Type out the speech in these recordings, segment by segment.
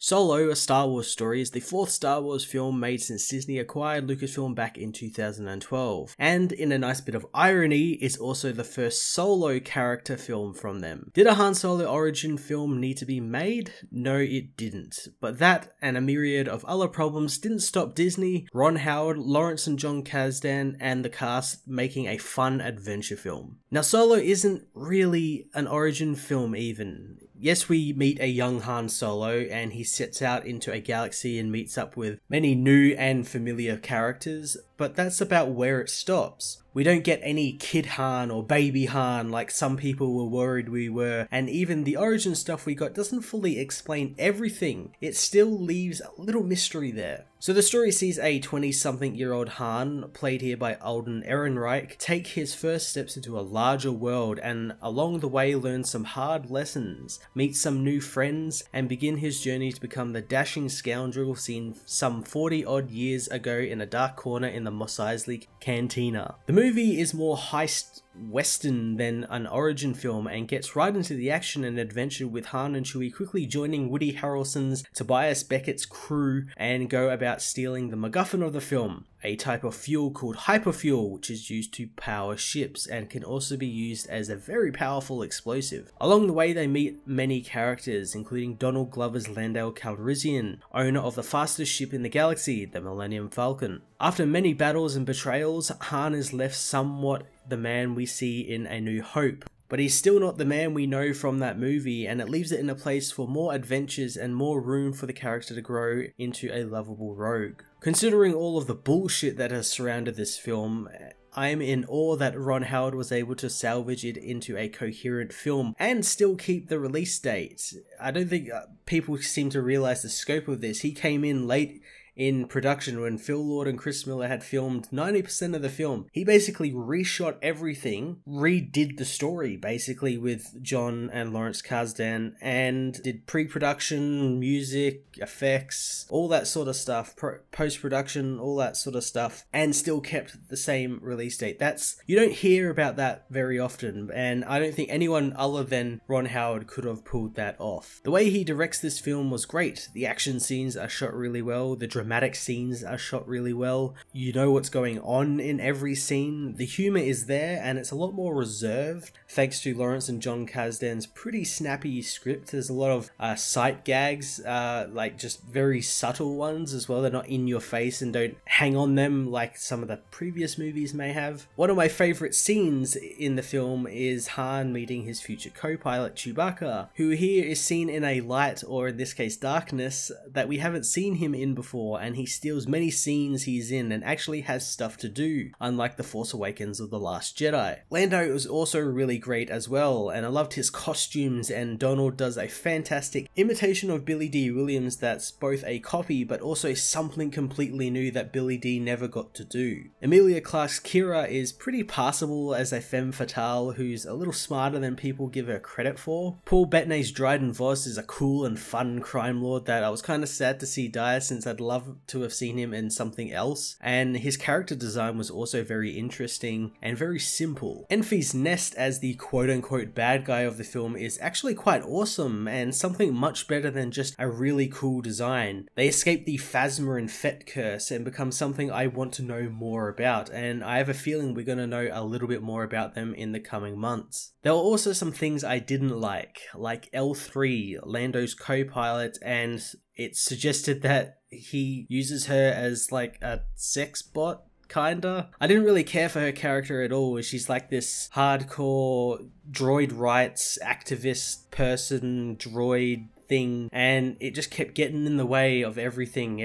Solo, a Star Wars story, is the fourth Star Wars film made since Disney acquired Lucasfilm back in 2012, and in a nice bit of irony, is also the first solo character film from them. Did a Han Solo origin film need to be made? No, it didn't. But that, and a myriad of other problems, didn't stop Disney, Ron Howard, Lawrence and John Kasdan, and the cast making a fun adventure film. Now, Solo isn't really an origin film even. Yes, we meet a young Han Solo, and he sets out into a galaxy and meets up with many new and familiar characters, but that's about where it stops. We don't get any Kid Han or Baby Han like some people were worried we were, and even the origin stuff we got doesn't fully explain everything. It still leaves a little mystery there. So the story sees a 20-something-year-old Han, played here by Alden Ehrenreich, take his first steps into a larger world and along the way learn some hard lessons, meet some new friends, and begin his journey to become the dashing scoundrel seen some 40-odd years ago in a dark corner in the Mos Eisley cantina. The movie is more heist western than an origin film and gets right into the action and adventure, with Han and Chewie quickly joining Woody Harrelson's Tobias Beckett's crew and go about stealing the MacGuffin of the film, a type of fuel called hyperfuel, which is used to power ships and can also be used as a very powerful explosive. Along the way they meet many characters, including Donald Glover's Lando Calrissian, owner of the fastest ship in the galaxy, the Millennium Falcon. After many battles and betrayals, Han is left somewhat the man we see in A New Hope. But he's still not the man we know from that movie, and it leaves it in a place for more adventures and more room for the character to grow into a lovable rogue. Considering all of the bullshit that has surrounded this film, I am in awe that Ron Howard was able to salvage it into a coherent film and still keep the release date. I don't think people seem to realize the scope of this. He came in late in production when Phil Lord and Chris Miller had filmed 90% of the film. He basically reshot everything, redid the story basically with John and Lawrence Kasdan, and did pre-production, music, effects, all that sort of stuff, post-production, all that sort of stuff, and still kept the same release date. You don't hear about that very often, and I don't think anyone other than Ron Howard could have pulled that off. The way he directs this film was great. The action scenes are shot really well, the dramatic scenes are shot really well, you know what's going on in every scene, the humor is there, and it's a lot more reserved thanks to Lawrence and John Kasdan's pretty snappy script. There's a lot of sight gags, like just very subtle ones as well. They're not in your face and don't hang on them like some of the previous movies may have. One of my favorite scenes in the film is Han meeting his future co-pilot Chewbacca, who here is seen in a light, or in this case darkness, that we haven't seen him in before, and he steals many scenes he's in and actually has stuff to do, unlike The Force Awakens or The Last Jedi. Lando was also really great as well, and I loved his costumes, and Donald does a fantastic imitation of Billy D. Williams that's both a copy but also something completely new that Billy D. never got to do. Emilia Clarke's Kira is pretty passable as a femme fatale who's a little smarter than people give her credit for. Paul Bettany's Dryden Voss is a cool and fun crime lord that I was kind of sad to see die, since I'd love to have seen him in something else, and his character design was also very interesting and very simple. Enfys Nest as the quote-unquote bad guy of the film is actually quite awesome and something much better than just a really cool design. They escape the Phasma and Fett curse and become something I want to know more about, and I have a feeling we're going to know a little bit more about them in the coming months. There were also some things I didn't like L3, Lando's co-pilot, and it suggested that he uses her as like a sex bot, kinda. I didn't really care for her character at all. She's like this hardcore droid rights activist person, droid thing, and it just kept getting in the way of everything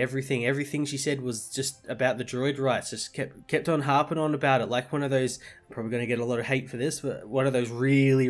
she said was just about the droid rights, just kept on harping on about it, like one of those, I'm probably going to get a lot of hate for this, but one of those really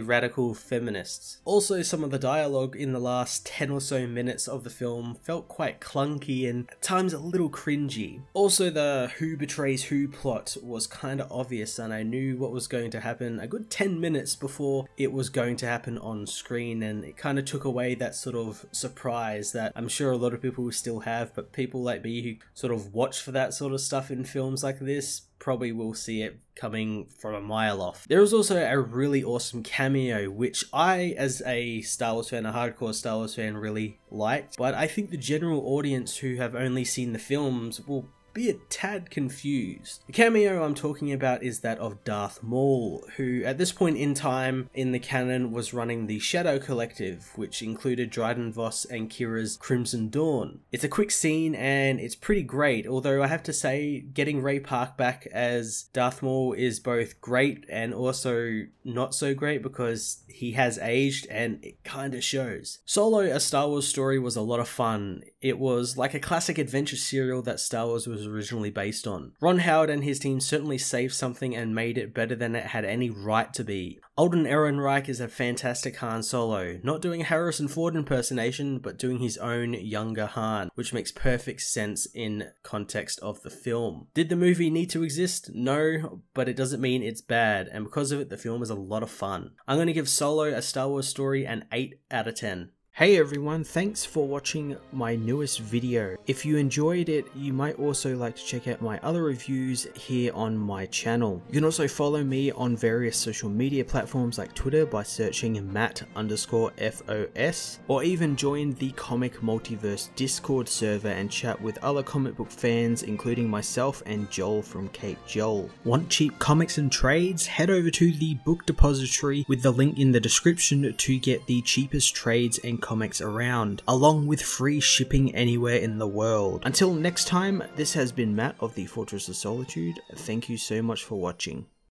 radical feminists. Also, some of the dialogue in the last 10 or so minutes of the film felt quite clunky and at times a little cringy. Also, the who betrays who plot was kind of obvious, and I knew what was going to happen a good 10 minutes before it was going to happen on screen, and it kind of took away that sort of surprise that I'm sure a lot of people still have, but people like me who sort of watch for that sort of stuff in films like this probably will see it coming from a mile off. There was also a really awesome cameo, which I, as a Star Wars fan, a hardcore Star Wars fan, really liked, but I think the general audience who have only seen the films will be a tad confused. The cameo I'm talking about is that of Darth Maul, who at this point in time in the canon was running the Shadow Collective, which included Dryden Voss and Kira's Crimson Dawn. It's a quick scene and it's pretty great, although I have to say getting Ray Park back as Darth Maul is both great and also not so great because he has aged and it kinda shows. Solo, a Star Wars story, was a lot of fun. It was like a classic adventure serial that Star Wars was originally based on. Ron Howard and his team certainly saved something and made it better than it had any right to be. Alden Ehrenreich is a fantastic Han Solo, not doing a Harrison Ford impersonation, but doing his own younger Han, which makes perfect sense in context of the film. Did the movie need to exist? No, but it doesn't mean it's bad, and because of it, the film is a lot of fun. I'm going to give Solo, a Star Wars story, an 8 out of 10. Hey everyone, thanks for watching my newest video. If you enjoyed it, you might also like to check out my other reviews here on my channel. You can also follow me on various social media platforms like Twitter by searching Matt_FOS, or even join the Comic Multiverse Discord server and chat with other comic book fans, including myself and Joel from Cape Joel. Want cheap comics and trades? Head over to the book depository with the link in the description to get the cheapest trades and comics around, along with free shipping anywhere in the world. Until next time, this has been Matt of the Fortress of Solitude. Thank you so much for watching.